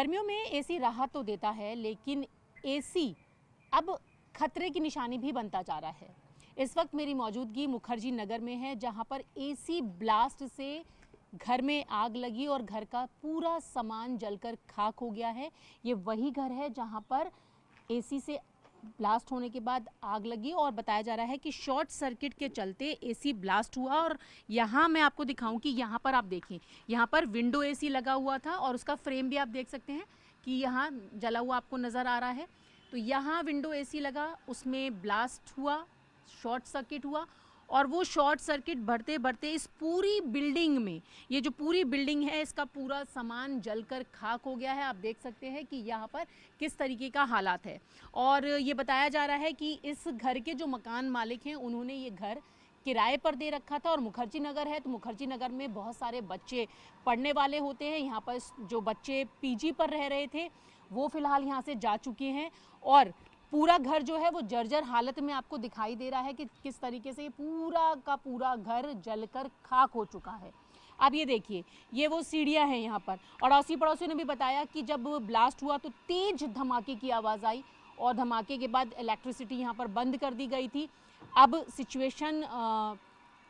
गर्मियों में एसी राहत तो देता है, लेकिन एसी अब खतरे की निशानी भी बनता जा रहा है। इस वक्त मेरी मौजूदगी मुखर्जी नगर में है, जहां पर एसी ब्लास्ट से घर में आग लगी और घर का पूरा सामान जलकर खाक हो गया है। ये वही घर है जहां पर एसी से ब्लास्ट होने के बाद आग लगी और बताया जा रहा है कि शॉर्ट सर्किट के चलते एसी ब्लास्ट हुआ। और यहाँ मैं आपको दिखाऊं कि यहाँ पर आप देखें, यहाँ पर विंडो एसी लगा हुआ था और उसका फ्रेम भी आप देख सकते हैं कि यहाँ जला हुआ आपको नज़र आ रहा है। तो यहाँ विंडो एसी लगा, उसमें ब्लास्ट हुआ, शॉर्ट सर्किट हुआ और वो शॉर्ट सर्किट बढ़ते बढ़ते इस पूरी बिल्डिंग में, ये जो पूरी बिल्डिंग है इसका पूरा सामान जलकर खाक हो गया है। आप देख सकते हैं कि यहाँ पर किस तरीके का हालात है। और ये बताया जा रहा है कि इस घर के जो मकान मालिक हैं उन्होंने ये घर किराए पर दे रखा था और मुखर्जी नगर है तो मुखर्जी नगर में बहुत सारे बच्चे पढ़ने वाले होते हैं। यहाँ पर जो बच्चे पीजी पर रह रहे थे वो फिलहाल यहाँ से जा चुके हैं और पूरा घर जो है वो जर्जर हालत में आपको दिखाई दे रहा है कि किस तरीके से पूरा का पूरा घर जलकर खाक हो चुका है। अब ये देखिए, ये वो सीढ़ियाँ हैं यहाँ पर। और अड़ोसी पड़ोसी ने भी बताया कि जब ब्लास्ट हुआ तो तेज धमाके की आवाज़ आई और धमाके के बाद इलेक्ट्रिसिटी यहाँ पर बंद कर दी गई थी। अब सिचुएशन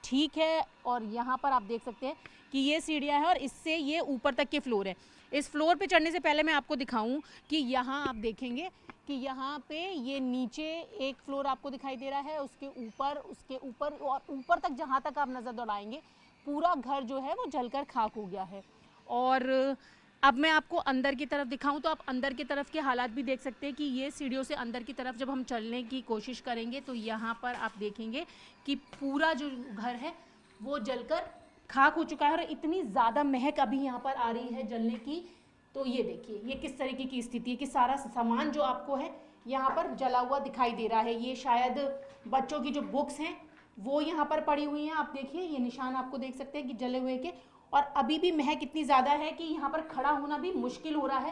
ठीक है और यहाँ पर आप देख सकते हैं कि ये सीढ़ियाँ हैं और इससे ये ऊपर तक के फ्लोर है। इस फ्लोर पे चढ़ने से पहले मैं आपको दिखाऊं कि यहाँ आप देखेंगे कि यहाँ पे ये नीचे एक फ्लोर आपको दिखाई दे रहा है, उसके ऊपर और ऊपर तक जहाँ तक आप नज़र दौड़ाएंगे पूरा घर जो है वो जलकर खाक हो गया है। और अब मैं आपको अंदर की तरफ दिखाऊं तो आप अंदर की तरफ के हालात भी देख सकते हैं कि ये सीढ़ियों से अंदर की तरफ जब हम चलने की कोशिश करेंगे तो यहाँ पर आप देखेंगे कि पूरा जो घर है वो जलकर खाक हो चुका है और इतनी ज़्यादा महक अभी यहाँ पर आ रही है जलने की। तो ये देखिए ये किस तरीके की स्थिति है कि सारा सामान जो आपको है यहाँ पर जला हुआ दिखाई दे रहा है। ये शायद बच्चों की जो बुक्स हैं वो यहाँ पर पड़ी हुई हैं। आप देखिए ये निशान आपको देख सकते हैं कि जले हुए के, और अभी भी महक इतनी ज़्यादा है कि यहाँ पर खड़ा होना भी मुश्किल हो रहा है।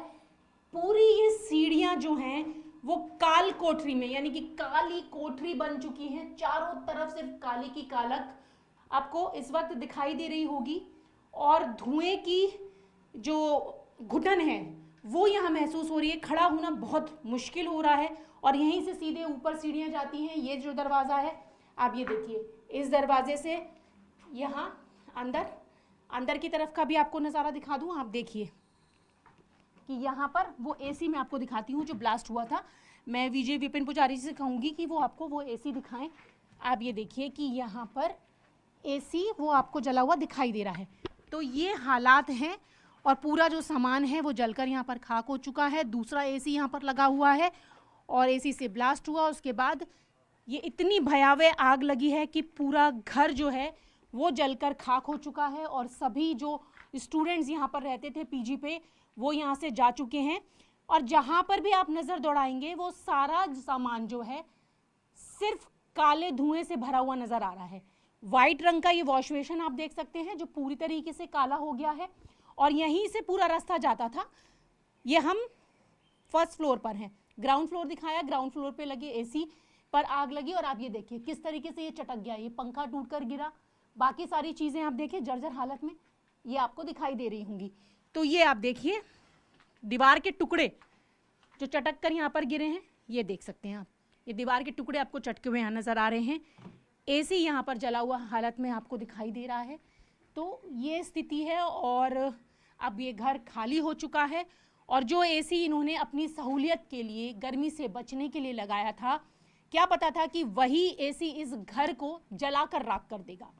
पूरी ये सीढ़ियाँ जो हैं वो काल कोठरी में, यानी कि काली कोठरी बन चुकी हैं। चारों तरफ सिर्फ काली की कालक आपको इस वक्त दिखाई दे रही होगी और धुएं की जो घुटन है वो यहाँ महसूस हो रही है। खड़ा होना बहुत मुश्किल हो रहा है और यहीं से सीधे ऊपर सीढ़ियाँ जाती हैं। ये जो दरवाज़ा है आप ये देखिए, इस दरवाजे से यहाँ अंदर की तरफ का भी आपको नज़ारा दिखा दूँ। आप देखिए कि यहाँ पर वो एसी मैं आपको दिखाती हूँ जो ब्लास्ट हुआ था। मैं विजय विपिन पुजारी जी से कहूँगी कि वो आपको वो एसी दिखाएं। आप ये देखिए कि यहाँ पर एसी वो आपको जला हुआ दिखाई दे रहा है। तो ये हालात हैं और पूरा जो सामान है वो जलकर यहाँ पर खाक हो चुका है। दूसरा एसी यहाँ पर लगा हुआ है और एसी से ब्लास्ट हुआ। उसके बाद ये इतनी भयावह आग लगी है कि पूरा घर जो है वो जलकर खाक हो चुका है और सभी जो स्टूडेंट्स यहाँ पर रहते थे पीजी पे वो यहाँ से जा चुके हैं। और जहाँ पर भी आप नज़र दौड़ाएंगे वो सारा सामान जो है सिर्फ काले धुएं से भरा हुआ नज़र आ रहा है। वाइट रंग का ये वॉश बेसिन आप देख सकते हैं जो पूरी तरीके से काला हो गया है और यहीं से पूरा रास्ता जाता था। ये हम फर्स्ट फ्लोर पर हैं, ग्राउंड फ्लोर दिखाया, ग्राउंड फ्लोर पे लगे एसी पर आग लगी और आप ये देखिए किस तरीके से ये चटक गया, ये पंखा टूटकर गिरा, बाकी सारी चीज़ें आप देखिए जर्जर हालत में ये आपको दिखाई दे रही होंगी। तो ये आप देखिए दीवार के टुकड़े जो चटक कर यहाँ पर गिरे हैं, ये देख सकते हैं आप, ये दीवार के टुकड़े आपको चटके हुए यहाँ नज़र आ रहे हैं। एसी यहाँ पर जला हुआ हालत में आपको दिखाई दे रहा है। तो ये स्थिति है और अब ये घर खाली हो चुका है और जो एसी इन्होंने अपनी सहूलियत के लिए, गर्मी से बचने के लिए लगाया था, क्या पता था कि वही एसी इस घर को जलाकर राख कर देगा।